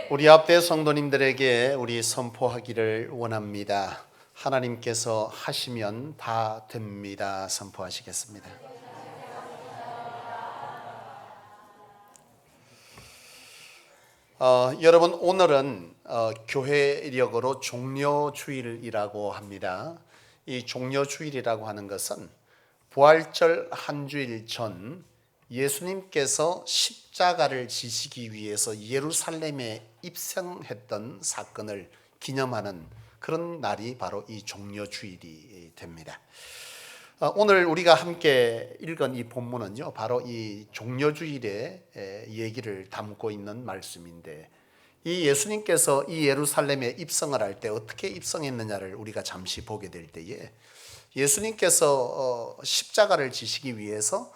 우리 앞에 성도님들에게 우리 선포하기를 원합니다. 하나님께서 하시면 다 됩니다. 선포하시겠습니다. 여러분, 오늘은 교회력으로 종려주일이라고 합니다. 이 종려주일이라고 하는 것은 부활절 한 주일 전 예수님께서 십자가를 지시기 위해서 예루살렘에 입성했던 사건을 기념하는 그런 날이 바로 이 종려주일이 됩니다. 오늘 우리가 함께 읽은 이 본문은요, 바로 이 종려주일의 얘기를 담고 있는 말씀인데, 이 예수님께서 이 예루살렘에 입성을 할 때 어떻게 입성했느냐를 우리가 잠시 보게 될 때에, 예수님께서 십자가를 지시기 위해서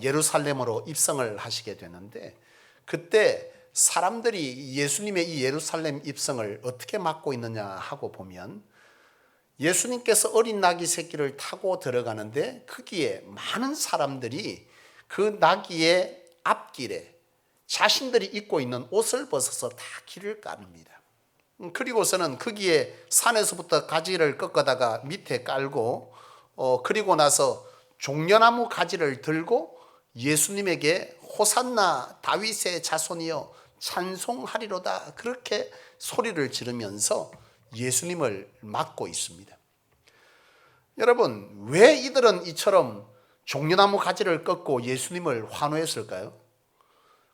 예루살렘으로 입성을 하시게 되는데, 그때 사람들이 예수님의 이 예루살렘 입성을 어떻게 막고 있느냐 하고 보면, 예수님께서 어린 나귀 새끼를 타고 들어가는데 거기에 많은 사람들이 그 나귀의 앞길에 자신들이 입고 있는 옷을 벗어서 다 길을 가릅니다. 그리고서는 거기에 산에서부터 가지를 꺾어다가 밑에 깔고, 그리고 나서 종려나무 가지를 들고 예수님에게 호산나 다윗의 자손이여 찬송하리로다, 그렇게 소리를 지르면서 예수님을 막고 있습니다. 여러분, 왜 이들은 이처럼 종려나무 가지를 꺾고 예수님을 환호했을까요?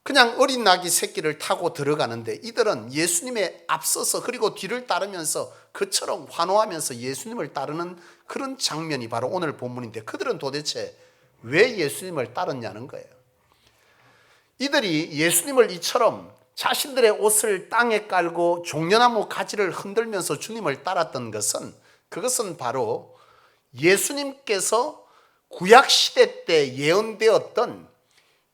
그냥 어린 나귀 새끼를 타고 들어가는데 이들은 예수님에 앞서서 그리고 뒤를 따르면서 그처럼 환호하면서 예수님을 따르는 그런 장면이 바로 오늘 본문인데, 그들은 도대체 왜 예수님을 따르냐는 거예요. 이들이 예수님을 이처럼 자신들의 옷을 땅에 깔고 종려나무 가지를 흔들면서 주님을 따랐던 것은, 그것은 바로 예수님께서 구약시대 때 예언되었던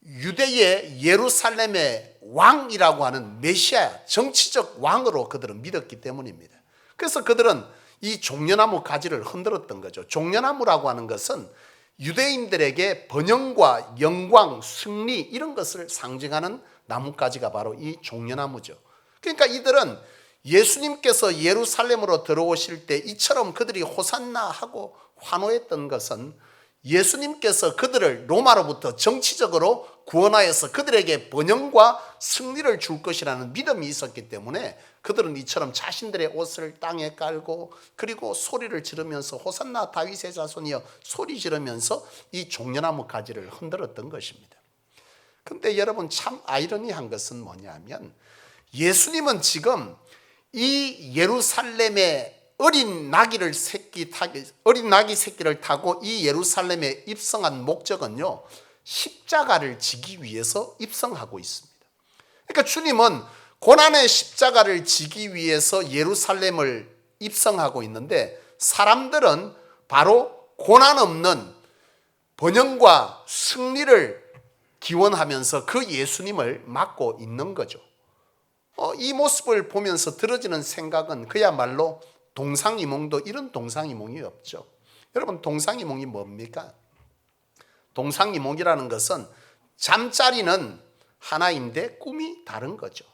유대의 예루살렘의 왕이라고 하는 메시아, 정치적 왕으로 그들은 믿었기 때문입니다. 그래서 그들은 이 종려나무 가지를 흔들었던 거죠. 종려나무라고 하는 것은 유대인들에게 번영과 영광, 승리, 이런 것을 상징하는 나뭇가지가 바로 이 종려나무죠. 그러니까 이들은 예수님께서 예루살렘으로 들어오실 때 이처럼 그들이 호산나 하고 환호했던 것은, 예수님께서 그들을 로마로부터 정치적으로 구원하여서 그들에게 번영과 승리를 줄 것이라는 믿음이 있었기 때문에 그들은 이처럼 자신들의 옷을 땅에 깔고 그리고 소리를 지르면서 호산나 다윗의 자손이여 소리 지르면서 이 종려나무 가지를 흔들었던 것입니다. 그런데 여러분, 참 아이러니한 것은 뭐냐면, 예수님은 지금 이 예루살렘의 어린 나귀 새끼를 타고 이 예루살렘에 입성한 목적은요, 십자가를 지기 위해서 입성하고 있습니다. 그러니까 주님은 고난의 십자가를 지기 위해서 예루살렘을 입성하고 있는데, 사람들은 바로 고난 없는 번영과 승리를 기원하면서 그 예수님을 막고 있는 거죠. 이 모습을 보면서 들어지는 생각은 그야말로 동상이몽도 이런 동상이몽이 없죠. 여러분, 동상이몽이 뭡니까? 동상이몽이라는 것은 잠자리는 하나인데 꿈이 다른 거죠.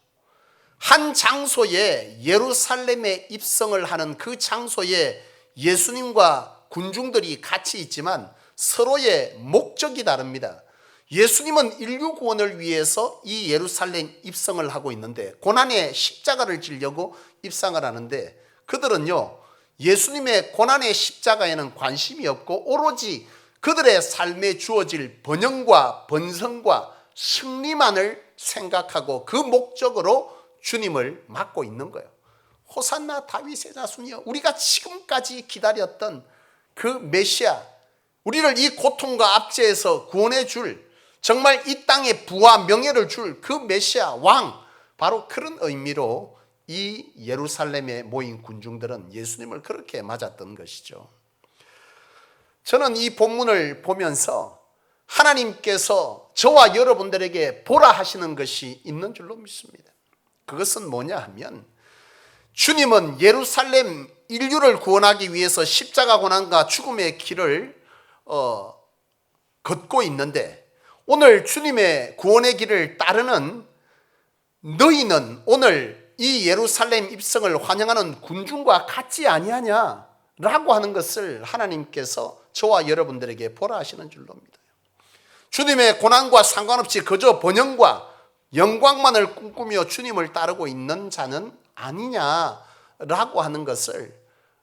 한 장소에 예루살렘에 입성을 하는 그 장소에 예수님과 군중들이 같이 있지만 서로의 목적이 다릅니다. 예수님은 인류 구원을 위해서 이 예루살렘 입성을 하고 있는데, 고난의 십자가를 지려고 입성을 하는데, 그들은요, 예수님의 고난의 십자가에는 관심이 없고 오로지 그들의 삶에 주어질 번영과 번성과 승리만을 생각하고 그 목적으로 주님을 막고 있는 거예요. 호산나 다윗의 자손이여, 우리가 지금까지 기다렸던 그 메시아, 우리를 이 고통과 압제에서 구원해 줄, 정말 이 땅에 부와 명예를 줄 그 메시아 왕, 바로 그런 의미로 이 예루살렘에 모인 군중들은 예수님을 그렇게 맞았던 것이죠. 저는 이 본문을 보면서 하나님께서 저와 여러분들에게 보라 하시는 것이 있는 줄로 믿습니다. 그것은 뭐냐 하면, 주님은 예루살렘 인류를 구원하기 위해서 십자가 고난과 죽음의 길을 걷고 있는데, 오늘 주님의 구원의 길을 따르는 너희는 오늘 이 예루살렘 입성을 환영하는 군중과 같지 아니하냐 라고 하는 것을 하나님께서 저와 여러분들에게 보라 하시는 줄로 믿어요. 주님의 고난과 상관없이 그저 번영과 영광만을 꿈꾸며 주님을 따르고 있는 자는 아니냐라고 하는 것을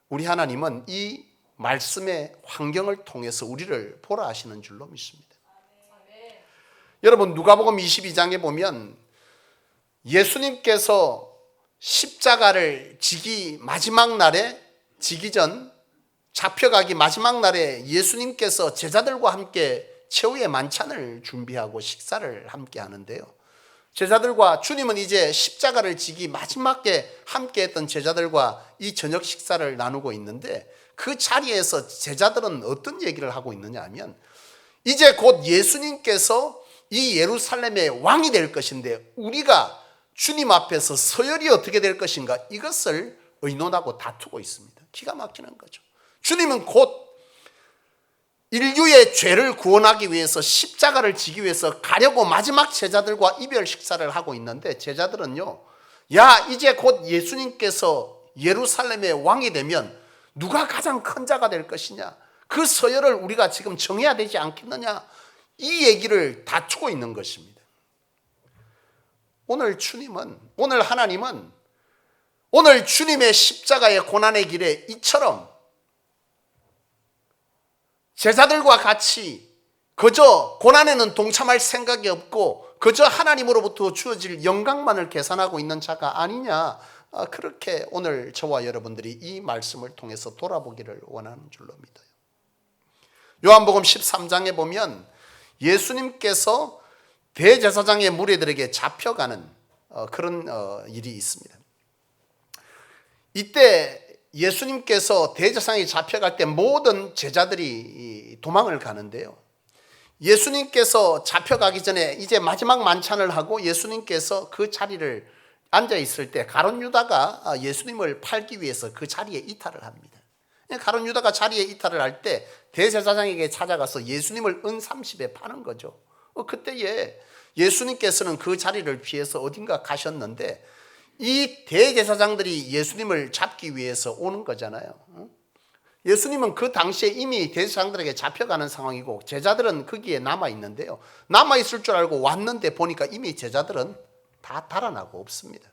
우리 하나님은 이 말씀의 환경을 통해서 우리를 보라 하시는 줄로 믿습니다. 여러분 누가복음 22장에 보면 예수님께서 십자가를 지기 마지막 날에 지기 전 잡혀가기 마지막 날에 예수님께서 제자들과 함께 최후의 만찬을 준비하고 식사를 함께 하는데요. 제자들과 주님은 이제 십자가를 지기 마지막에 함께 했던 제자들과 이 저녁 식사를 나누고 있는데 그 자리에서 제자들은 어떤 얘기를 하고 있느냐 하면 이제 곧 예수님께서 이 예루살렘의 왕이 될 것인데 우리가 주님 앞에서 서열이 어떻게 될 것인가 이것을 의논하고 다투고 있습니다. 기가 막히는 거죠. 주님은 곧 인류의 죄를 구원하기 위해서 십자가를 지기 위해서 가려고 마지막 제자들과 이별 식사를 하고 있는데 제자들은요, 야 이제 곧 예수님께서 예루살렘의 왕이 되면 누가 가장 큰 자가 될 것이냐, 그 서열을 우리가 지금 정해야 되지 않겠느냐, 이 얘기를 다투고 있는 것입니다. 오늘 하나님은 오늘 주님의 십자가의 고난의 길에 이처럼 제자들과 같이 그저 고난에는 동참할 생각이 없고 그저 하나님으로부터 주어질 영광만을 계산하고 있는 자가 아니냐, 그렇게 오늘 저와 여러분들이 이 말씀을 통해서 돌아보기를 원하는 줄로 믿어요. 요한복음 13장에 보면 예수님께서 대제사장의 무리들에게 잡혀가는 그런 일이 있습니다. 이때 예수님께서 대제사장이 잡혀갈 때 모든 제자들이 도망을 가는데요. 예수님께서 잡혀가기 전에 이제 마지막 만찬을 하고 예수님께서 그 자리를 앉아 있을 때 가룟 유다가 예수님을 팔기 위해서 그 자리에 이탈을 합니다. 가룟 유다가 자리에 이탈을 할 때 대제사장에게 찾아가서 예수님을 은 30에 파는 거죠. 그때에 예수님께서는 그 자리를 피해서 어딘가 가셨는데 이 대제사장들이 예수님을 잡기 위해서 오는 거잖아요. 예수님은 그 당시에 이미 대제사장들에게 잡혀가는 상황이고 제자들은 거기에 남아있는데요. 남아있을 줄 알고 왔는데 보니까 이미 제자들은 다 달아나고 없습니다.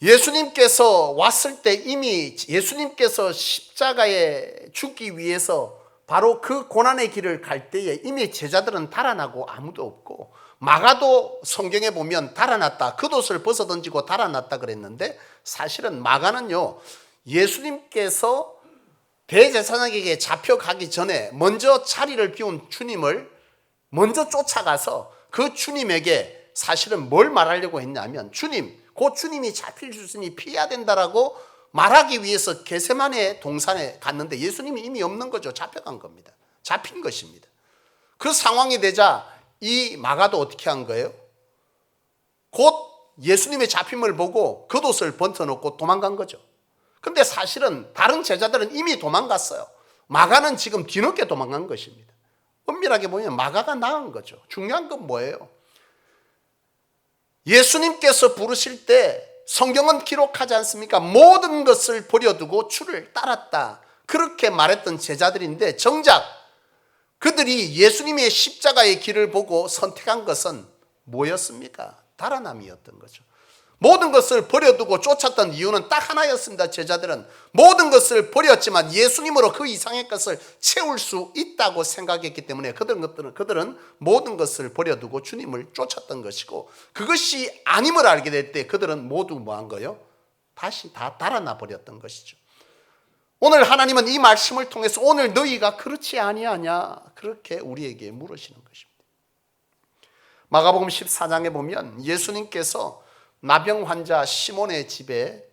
예수님께서 왔을 때 이미 예수님께서 십자가에 죽기 위해서 바로 그 고난의 길을 갈 때에 이미 제자들은 달아나고 아무도 없고 마가도 성경에 보면 달아났다, 겉옷을 벗어던지고 달아났다 그랬는데 사실은 마가는요 예수님께서 대제사장에게 잡혀가기 전에 먼저 자리를 비운 주님을 먼저 쫓아가서 그 주님에게 사실은 뭘 말하려고 했냐면 주님, 곧 주님이 잡힐 수 있으니 피해야 된다라고 말하기 위해서 겟세마네 동산에 갔는데 예수님이 이미 없는 거죠. 잡혀간 겁니다. 잡힌 것입니다. 그 상황이 되자 이 마가도 어떻게 한 거예요? 곧 예수님의 잡힘을 보고 겉옷을 벗어놓고 도망간 거죠. 근데 사실은 다른 제자들은 이미 도망갔어요. 마가는 지금 뒤늦게 도망간 것입니다. 엄밀하게 보면 마가가 나은 거죠. 중요한 건 뭐예요? 예수님께서 부르실 때 성경은 기록하지 않습니까? 모든 것을 버려두고 주를 따랐다, 그렇게 말했던 제자들인데 정작 그들이 예수님의 십자가의 길을 보고 선택한 것은 뭐였습니까? 달아남이었던 거죠. 모든 것을 버려두고 쫓았던 이유는 딱 하나였습니다. 제자들은 모든 것을 버렸지만 예수님으로 그 이상의 것을 채울 수 있다고 생각했기 때문에 그들은 모든 것을 버려두고 주님을 쫓았던 것이고, 그것이 아님을 알게 될 때 그들은 모두 뭐한 거예요? 다시 다 달아나 버렸던 것이죠. 오늘 하나님은 이 말씀을 통해서 오늘 너희가 그렇지 아니하냐, 그렇게 우리에게 물으시는 것입니다. 마가복음 14장에 보면 예수님께서 나병 환자 시몬의 집에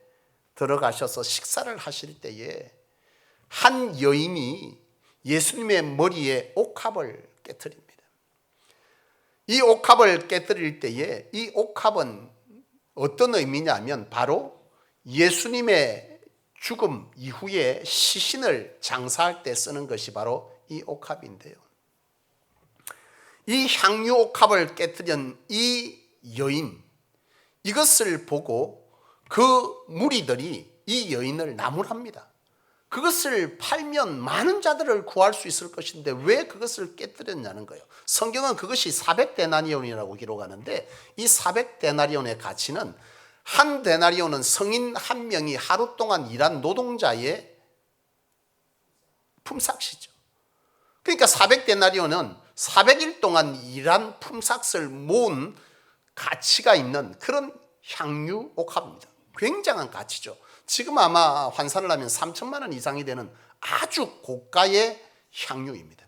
들어가셔서 식사를 하실 때에 한 여인이 예수님의 머리에 옥합을 깨뜨립니다. 이 옥합을 깨뜨릴 때에 이 옥합은 어떤 의미냐면 바로 예수님의 죽음 이후에 시신을 장사할 때 쓰는 것이 바로 이 옥합인데요. 이 향유 옥합을 깨뜨린 이 여인, 이것을 보고 그 무리들이 이 여인을 나무랍니다. 그것을 팔면 많은 자들을 구할 수 있을 것인데 왜 그것을 깨뜨렸냐는 거예요. 성경은 그것이 400데나리온이라고 기록하는데 이 400데나리온의 가치는 한 데나리온은 성인 한 명이 하루 동안 일한 노동자의 품삯이죠. 그러니까 400데나리온은 400일 동안 일한 품삯을 모은 가치가 있는 그런 향유 옥합입니다. 굉장한 가치죠. 지금 아마 환산을 하면 3천만 원 이상이 되는 아주 고가의 향유입니다.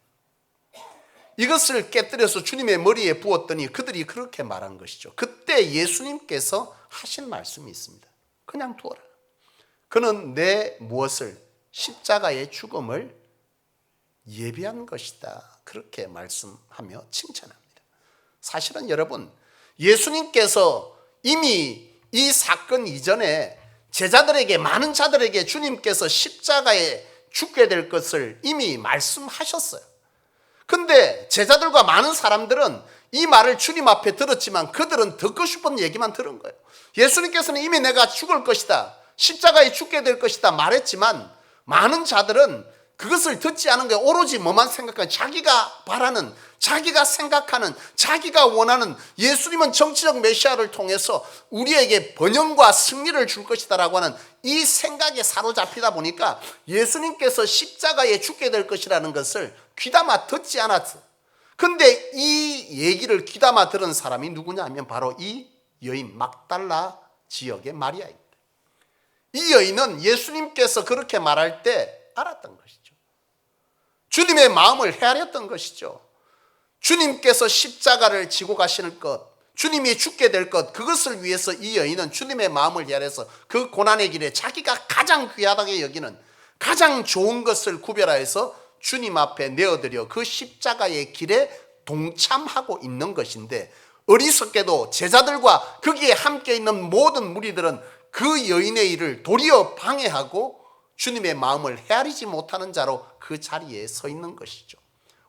이것을 깨뜨려서 주님의 머리에 부었더니 그들이 그렇게 말한 것이죠. 그때 예수님께서 하신 말씀이 있습니다. 그냥 두어라. 그는 내 무엇을 십자가의 죽음을 예비한 것이다. 그렇게 말씀하며 칭찬합니다. 사실은 여러분, 예수님께서 이미 이 사건 이전에 제자들에게, 많은 자들에게 주님께서 십자가에 죽게 될 것을 이미 말씀하셨어요. 근데 제자들과 많은 사람들은 이 말을 주님 앞에 들었지만 그들은 듣고 싶은 얘기만 들은 거예요. 예수님께서는 이미 내가 죽을 것이다, 십자가에 죽게 될 것이다 말했지만 많은 자들은 그것을 듣지 않은 게 오로지 뭐만 생각하는, 자기가 바라는, 자기가 생각하는, 자기가 원하는 예수님은 정치적 메시아를 통해서 우리에게 번영과 승리를 줄 것이다 라고 하는 이 생각에 사로잡히다 보니까 예수님께서 십자가에 죽게 될 것이라는 것을 귀담아 듣지 않았어요. 근데 이 얘기를 귀담아 들은 사람이 누구냐 하면 바로 이 여인, 막달라 지역의 마리아입니다. 이 여인은 예수님께서 그렇게 말할 때 알았던 것이죠. 주님의 마음을 헤아렸던 것이죠. 주님께서 십자가를 지고 가시는 것, 주님이 죽게 될 것, 그것을 위해서 이 여인은 주님의 마음을 헤아려서 그 고난의 길에 자기가 가장 귀하다고 여기는 가장 좋은 것을 구별하여서 주님 앞에 내어드려 그 십자가의 길에 동참하고 있는 것인데, 어리석게도 제자들과 거기에 함께 있는 모든 무리들은 그 여인의 일을 도리어 방해하고 주님의 마음을 헤아리지 못하는 자로 그 자리에 서 있는 것이죠.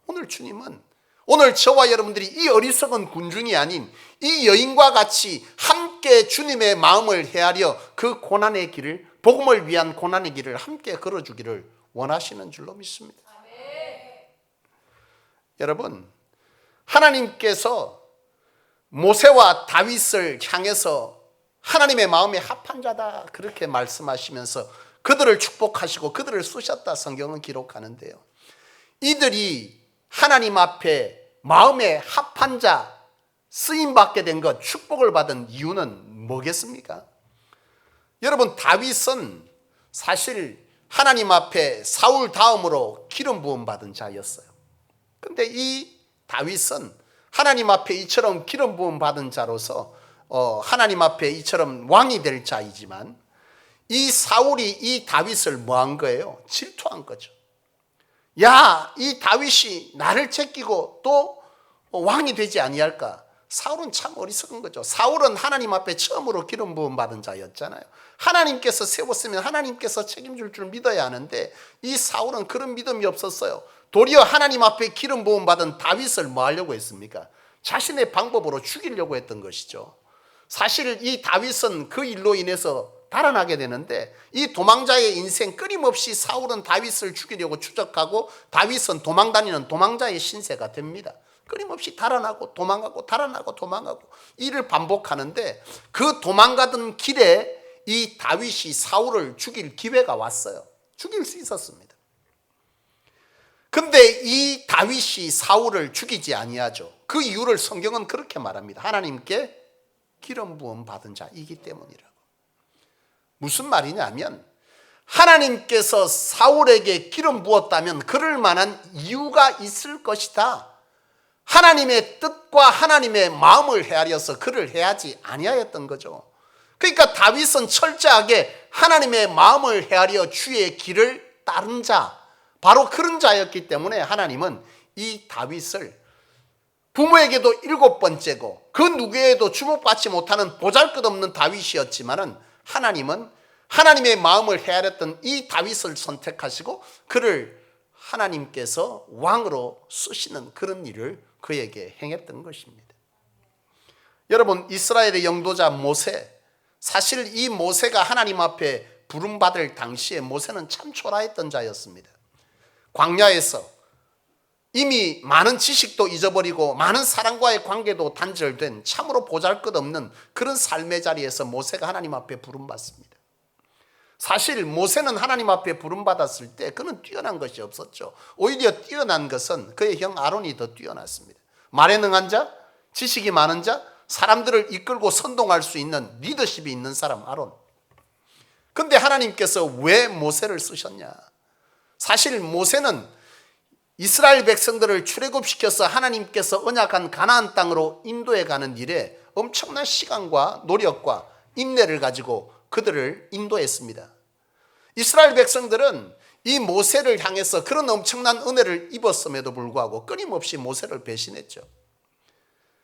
오늘 주님은, 오늘 저와 여러분들이 이 어리석은 군중이 아닌 이 여인과 같이 함께 주님의 마음을 헤아려 그 고난의 길을, 복음을 위한 고난의 길을 함께 걸어주기를 원하시는 줄로 믿습니다. 여러분, 하나님께서 모세와 다윗을 향해서 하나님의 마음에 합한 자다 그렇게 말씀하시면서 그들을 축복하시고 그들을 쓰셨다 성경은 기록하는데요, 이들이 하나님 앞에 마음에 합한 자, 쓰임받게 된 것, 축복을 받은 이유는 뭐겠습니까? 여러분, 다윗은 사실 하나님 앞에 사울 다음으로 기름 부음 받은 자였어요. 그런데 이 다윗은 하나님 앞에 이처럼 기름 부음 받은 자로서 하나님 앞에 이처럼 왕이 될 자이지만, 이 사울이 이 다윗을 뭐 한 거예요? 질투한 거죠. 야, 이 다윗이 나를 제끼고 또 왕이 되지 아니할까? 사울은 참 어리석은 거죠. 사울은 하나님 앞에 처음으로 기름 부음 받은 자였잖아요. 하나님께서 세웠으면 하나님께서 책임질 줄 믿어야 하는데 이 사울은 그런 믿음이 없었어요. 도리어 하나님 앞에 기름 부음 받은 다윗을 뭐 하려고 했습니까? 자신의 방법으로 죽이려고 했던 것이죠. 사실 이 다윗은 그 일로 인해서 달아나게 되는데, 이 도망자의 인생, 끊임없이 사울은 다윗을 죽이려고 추적하고 다윗은 도망다니는 도망자의 신세가 됩니다. 끊임없이 달아나고 도망가고 달아나고 도망가고 이를 반복하는데, 그 도망가던 길에 이 다윗이 사울을 죽일 기회가 왔어요. 죽일 수 있었습니다. 근데 이 다윗이 사울을 죽이지 아니하죠. 그 이유를 성경은 그렇게 말합니다. 하나님께 기름 부음 받은 자이기 때문이라고. 무슨 말이냐면, 하나님께서 사울에게 기름 부었다면 그럴 만한 이유가 있을 것이다. 하나님의 뜻과 하나님의 마음을 헤아려서 그를 해하지 아니하였던 거죠. 그러니까 다윗은 철저하게 하나님의 마음을 헤아려 주의 길을 따른 자, 바로 그런 자였기 때문에 하나님은 이 다윗을 부모에게도 7번째고 그 누구에도 주목받지 못하는 보잘것없는 다윗이었지만은 하나님은 하나님의 마음을 헤아렸던 이 다윗을 선택하시고 그를 하나님께서 왕으로 쓰시는 그런 일을 그에게 행했던 것입니다. 여러분, 이스라엘의 영도자 모세, 사실 이 모세가 하나님 앞에 부름받을 당시에 모세는 참 초라했던 자였습니다. 광야에서 이미 많은 지식도 잊어버리고 많은 사람과의 관계도 단절된 참으로 보잘것없는 그런 삶의 자리에서 모세가 하나님 앞에 부름받습니다. 사실 모세는 하나님 앞에 부름받았을 때 그는 뛰어난 것이 없었죠. 오히려 뛰어난 것은 그의 형 아론이 더 뛰어났습니다. 말에 능한 자, 지식이 많은 자, 사람들을 이끌고 선동할 수 있는 리더십이 있는 사람 아론. 근데 하나님께서 왜 모세를 쓰셨냐? 사실 모세는 이스라엘 백성들을 출애굽시켜서 하나님께서 언약한 가나안 땅으로 인도해 가는 일에 엄청난 시간과 노력과 인내를 가지고 그들을 인도했습니다. 이스라엘 백성들은 이 모세를 향해서 그런 엄청난 은혜를 입었음에도 불구하고 끊임없이 모세를 배신했죠.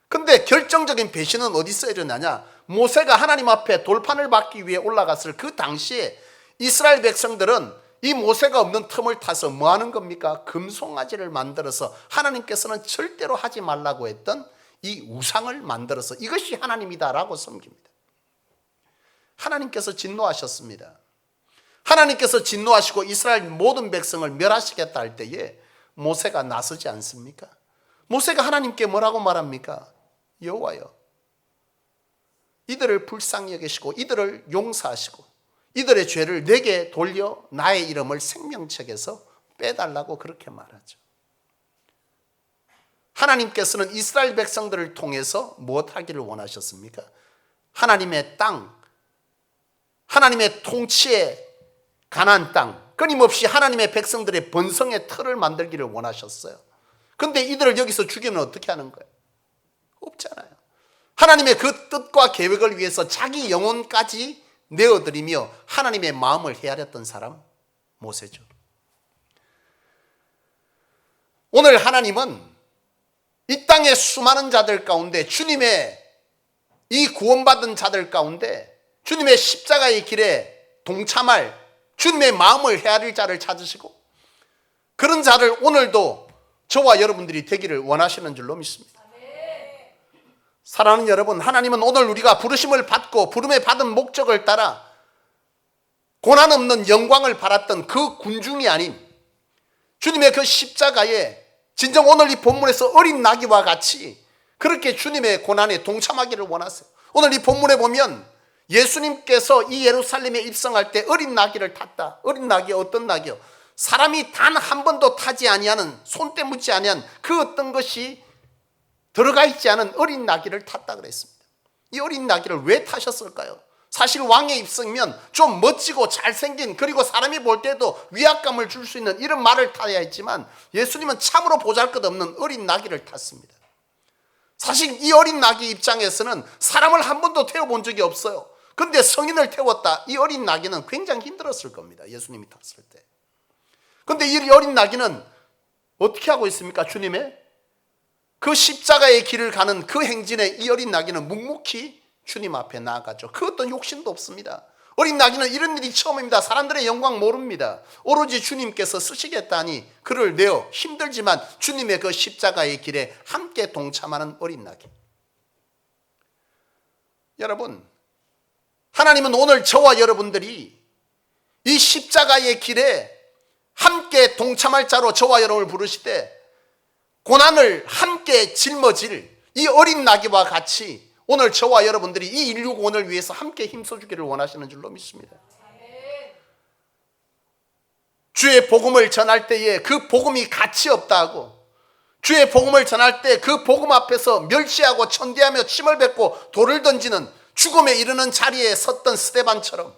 근데 결정적인 배신은 어디서 일어나냐? 모세가 하나님 앞에 돌판을 받기 위해 올라갔을 그 당시에 이스라엘 백성들은 이 모세가 없는 틈을 타서 뭐 하는 겁니까? 금송아지를 만들어서 하나님께서는 절대로 하지 말라고 했던 이 우상을 만들어서 이것이 하나님이다라고 섬깁니다. 하나님께서 진노하셨습니다. 하나님께서 진노하시고 이스라엘 모든 백성을 멸하시겠다 할 때에 모세가 나서지 않습니까? 모세가 하나님께 뭐라고 말합니까? 여호와여, 이들을 불쌍히 여기시고 이들을 용서하시고 이들의 죄를 내게 돌려 나의 이름을 생명책에서 빼달라고 그렇게 말하죠. 하나님께서는 이스라엘 백성들을 통해서 무엇하기를 원하셨습니까? 하나님의 땅, 하나님의 통치의 가나안 땅, 끊임없이 하나님의 백성들의 번성의 틀을 만들기를 원하셨어요. 그런데 이들을 여기서 죽이면 어떻게 하는 거예요? 없잖아요. 하나님의 그 뜻과 계획을 위해서 자기 영혼까지 내어드리며 하나님의 마음을 헤아렸던 사람 모세죠. 오늘 하나님은 이 땅의 수많은 자들 가운데 주님의 이 구원받은 자들 가운데 주님의 십자가의 길에 동참할 주님의 마음을 헤아릴 자를 찾으시고 그런 자를 오늘도 저와 여러분들이 되기를 원하시는 줄로 믿습니다. 사랑하는 여러분, 하나님은 오늘 우리가 부르심을 받고 부름에 받은 목적을 따라 고난 없는 영광을 바랐던 그 군중이 아닌 주님의 그 십자가에 진정 오늘 이 본문에서 어린 나귀와 같이 그렇게 주님의 고난에 동참하기를 원하세요. 오늘 이 본문에 보면 예수님께서 이 예루살렘에 입성할 때 어린 나귀를 탔다. 어린 나귀, 어떤 나귀요? 사람이 단 한 번도 타지 아니하는, 손때 묻지 아니한 그 어떤 것이 들어가 있지 않은 어린 나귀를 탔다 그랬습니다. 이 어린 나귀를 왜 타셨을까요? 사실 왕의 입성이면 좀 멋지고 잘생긴, 그리고 사람이 볼 때도 위압감을 줄 수 있는 이런 말을 타야 했지만 예수님은 참으로 보잘것없는 어린 나귀를 탔습니다. 사실 이 어린 나귀 입장에서는 사람을 한 번도 태워본 적이 없어요. 그런데 성인을 태웠다. 이 어린 나귀는 굉장히 힘들었을 겁니다. 예수님이 탔을 때. 그런데 이 어린 나귀는 어떻게 하고 있습니까? 주님의 그 십자가의 길을 가는 그 행진에 이 어린 나귀는 묵묵히 주님 앞에 나아가죠. 그 어떤 욕심도 없습니다. 어린 나귀는 이런 일이 처음입니다. 사람들의 영광 모릅니다. 오로지 주님께서 쓰시겠다니 그를 내어 힘들지만 주님의 그 십자가의 길에 함께 동참하는 어린 나귀. 여러분, 하나님은 오늘 저와 여러분들이 이 십자가의 길에 함께 동참할 자로 저와 여러분을 부르시되 고난을 함께 짊어질 이 어린 나귀와 같이 오늘 저와 여러분들이 이 인류 구원을 위해서 함께 힘써주기를 원하시는 줄로 믿습니다. 주의 복음을 전할 때에 그 복음이 가치 없다 하고 주의 복음을 전할 때 그 복음 앞에서 멸시하고 천대하며 침을 뱉고 돌을 던지는 죽음에 이르는 자리에 섰던 스데반처럼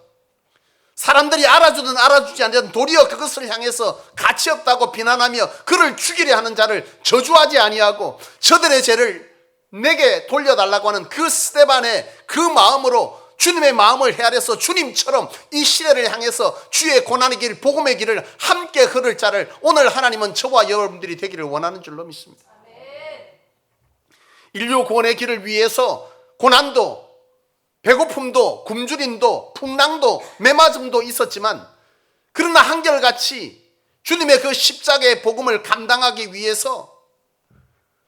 사람들이 알아주든 알아주지 않든 도리어 그것을 향해서 가치 없다고 비난하며 그를 죽이려 하는 자를 저주하지 아니하고 저들의 죄를 내게 돌려달라고 하는 그 스데반의 그 마음으로 주님의 마음을 헤아려서 주님처럼 이 시대를 향해서 주의 고난의 길, 복음의 길을 함께 걸을 자를 오늘 하나님은 저와 여러분들이 되기를 원하는 줄로 믿습니다. 인류 구원의 길을 위해서 고난도 배고픔도 굶주림도 풍랑도 메맞음도 있었지만 그러나 한결같이 주님의 그 십자가의 복음을 감당하기 위해서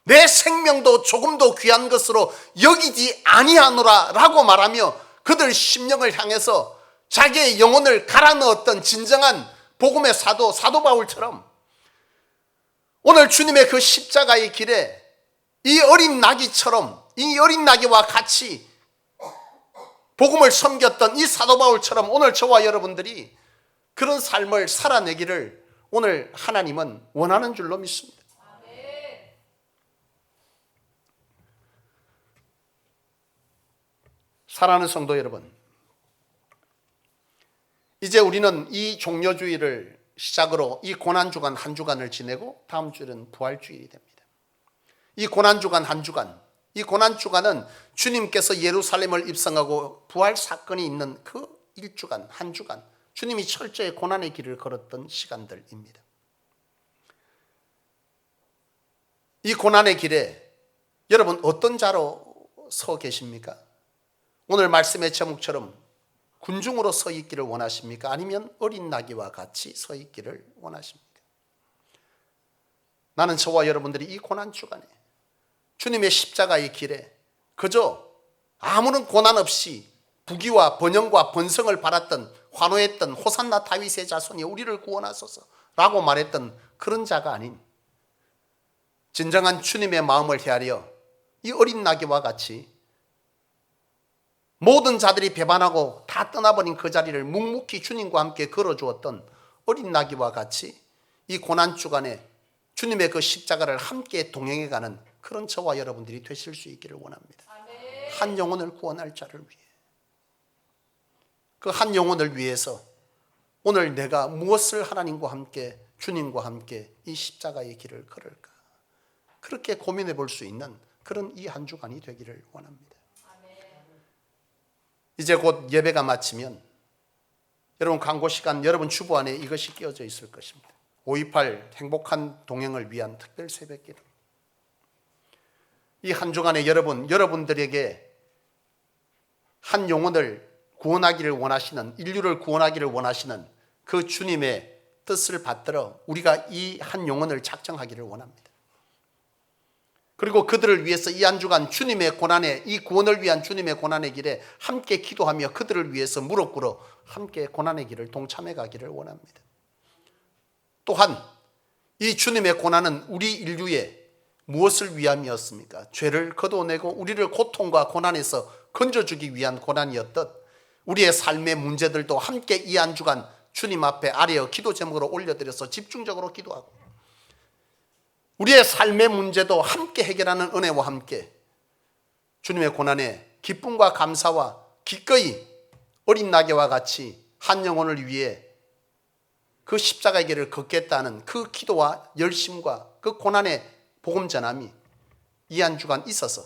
내 생명도 조금도 귀한 것으로 여기지 아니하노라 라고 말하며 그들 심령을 향해서 자기의 영혼을 갈아 넣었던 진정한 복음의 사도 바울처럼 오늘 주님의 그 십자가의 길에 이 어린 나귀처럼, 이 어린 나귀와 같이 복음을 섬겼던 이 사도 바울처럼 오늘 저와 여러분들이 그런 삶을 살아내기를 오늘 하나님은 원하는 줄로 믿습니다. 사랑하는 성도 여러분, 이제 우리는 이 종려주일을 시작으로 이 고난주간 한 주간을 지내고 다음 주일은 부활주일이 됩니다. 이 고난주간 한 주간, 이 고난주간은 주님께서 예루살렘을 입성하고 부활 사건이 있는 그 일주간, 한 주간, 주님이 철저히 고난의 길을 걸었던 시간들입니다. 이 고난의 길에 여러분 어떤 자로 서 계십니까? 오늘 말씀의 제목처럼 군중으로 서 있기를 원하십니까? 아니면 어린 나귀와 같이 서 있기를 원하십니까? 나는 저와 여러분들이 이 고난 주간에 주님의 십자가의 길에 그저 아무런 고난 없이 부귀와 번영과 번성을 바랐던 환호했던 호산나 다윗의 자손이 우리를 구원하소서 라고 말했던 그런 자가 아닌 진정한 주님의 마음을 헤아려 이 어린 나귀와 같이 모든 자들이 배반하고 다 떠나버린 그 자리를 묵묵히 주님과 함께 걸어주었던 어린 나귀와 같이 이 고난주간에 주님의 그 십자가를 함께 동행해가는 그런 저와 여러분들이 되실 수 있기를 원합니다. 한 영혼을 구원할 자를 위해, 그 한 영혼을 위해서 오늘 내가 무엇을 하나님과 함께 주님과 함께 이 십자가의 길을 걸을까, 그렇게 고민해 볼 수 있는 그런 이 한 주간이 되기를 원합니다. 이제 곧 예배가 마치면 여러분 광고 시간, 여러분 주보 안에 이것이 끼워져 있을 것입니다. 5.28 행복한 동행을 위한 특별 새벽기도. 이 한 주간에 여러분들에게 한 영혼을 구원하기를 원하시는, 인류를 구원하기를 원하시는 그 주님의 뜻을 받들어 우리가 이 한 영혼을 작정하기를 원합니다. 그리고 그들을 위해서 이 한 주간 주님의 고난에, 이 구원을 위한 주님의 고난의 길에 함께 기도하며 그들을 위해서 무릎 꿇어 함께 고난의 길을 동참해 가기를 원합니다. 또한 이 주님의 고난은 우리 인류의 무엇을 위함이었습니까? 죄를 거둬내고 우리를 고통과 고난에서 건져주기 위한 고난이었듯 우리의 삶의 문제들도 함께 이 한 주간 주님 앞에 아뢰어 기도 제목으로 올려드려서 집중적으로 기도하고 우리의 삶의 문제도 함께 해결하는 은혜와 함께 주님의 고난에 기쁨과 감사와 기꺼이 어린 나귀와 같이 한 영혼을 위해 그 십자가의 길을 걷겠다는 그 기도와 열심과 그 고난의 복음 전함이 이 한 주간 있어서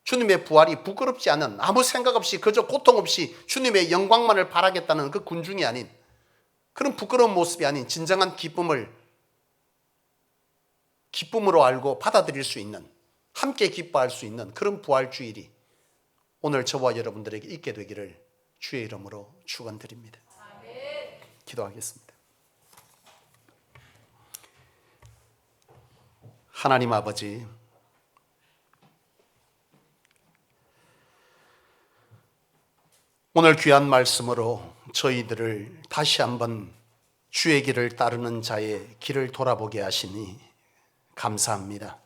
주님의 부활이 부끄럽지 않은, 아무 생각 없이 그저 고통 없이 주님의 영광만을 바라겠다는 그 군중이 아닌, 그런 부끄러운 모습이 아닌 진정한 기쁨으로 알고 받아들일 수 있는, 함께 기뻐할 수 있는 그런 부활주일이 오늘 저와 여러분들에게 있게 되기를 주의 이름으로 축원드립니다. 기도하겠습니다. 하나님 아버지, 오늘 귀한 말씀으로 저희들을 다시 한번 주의 길을 따르는 자의 길을 돌아보게 하시니 감사합니다.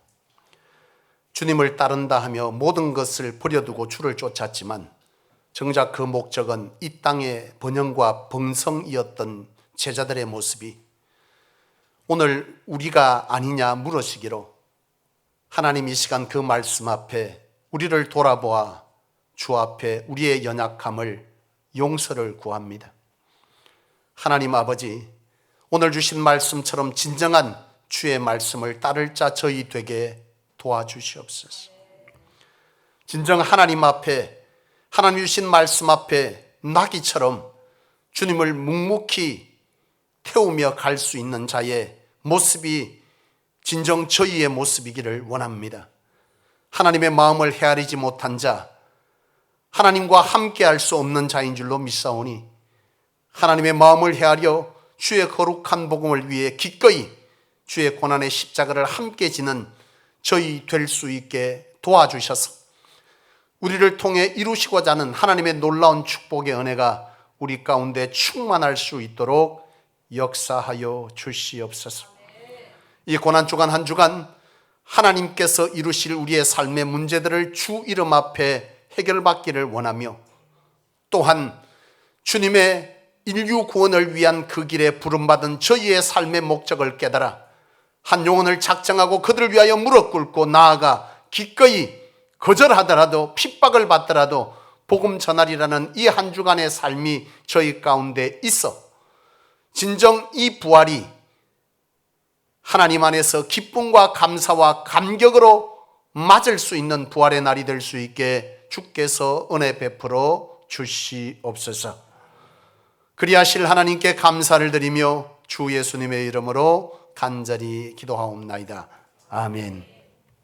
주님을 따른다 하며 모든 것을 버려두고 주를 쫓았지만 정작 그 목적은 이 땅의 번영과 번성이었던 제자들의 모습이 오늘 우리가 아니냐 물으시기로 하나님 이 시간 그 말씀 앞에 우리를 돌아보아 주 앞에 우리의 연약함을, 용서를 구합니다. 하나님 아버지, 오늘 주신 말씀처럼 진정한 주의 말씀을 따를 자 저희 되게 도와주시옵소서. 진정 하나님 앞에, 하나님 주신 말씀 앞에 나귀처럼 주님을 묵묵히 태우며 갈 수 있는 자의 모습이 진정 저희의 모습이기를 원합니다. 하나님의 마음을 헤아리지 못한 자, 하나님과 함께 할 수 없는 자인 줄로 믿사오니 하나님의 마음을 헤아려 주의 거룩한 복음을 위해 기꺼이 주의 고난의 십자가를 함께 지는 저희 될 수 있게 도와주셔서 우리를 통해 이루시고자 하는 하나님의 놀라운 축복의 은혜가 우리 가운데 충만할 수 있도록 역사하여 주시옵소서. 이 고난주간 한 주간 하나님께서 이루실 우리의 삶의 문제들을 주 이름 앞에 해결받기를 원하며, 또한 주님의 인류 구원을 위한 그 길에 부름받은 저희의 삶의 목적을 깨달아 한 영혼을 작정하고 그들을 위하여 무릎 꿇고 나아가 기꺼이 거절하더라도 핍박을 받더라도 복음 전하리라는 이 한 주간의 삶이 저희 가운데 있어 진정 이 부활이 하나님 안에서 기쁨과 감사와 감격으로 맞을 수 있는 부활의 날이 될 수 있게 주께서 은혜 베풀어 주시옵소서. 그리하실 하나님께 감사를 드리며 주 예수님의 이름으로 간절히 기도하옵나이다. 아멘.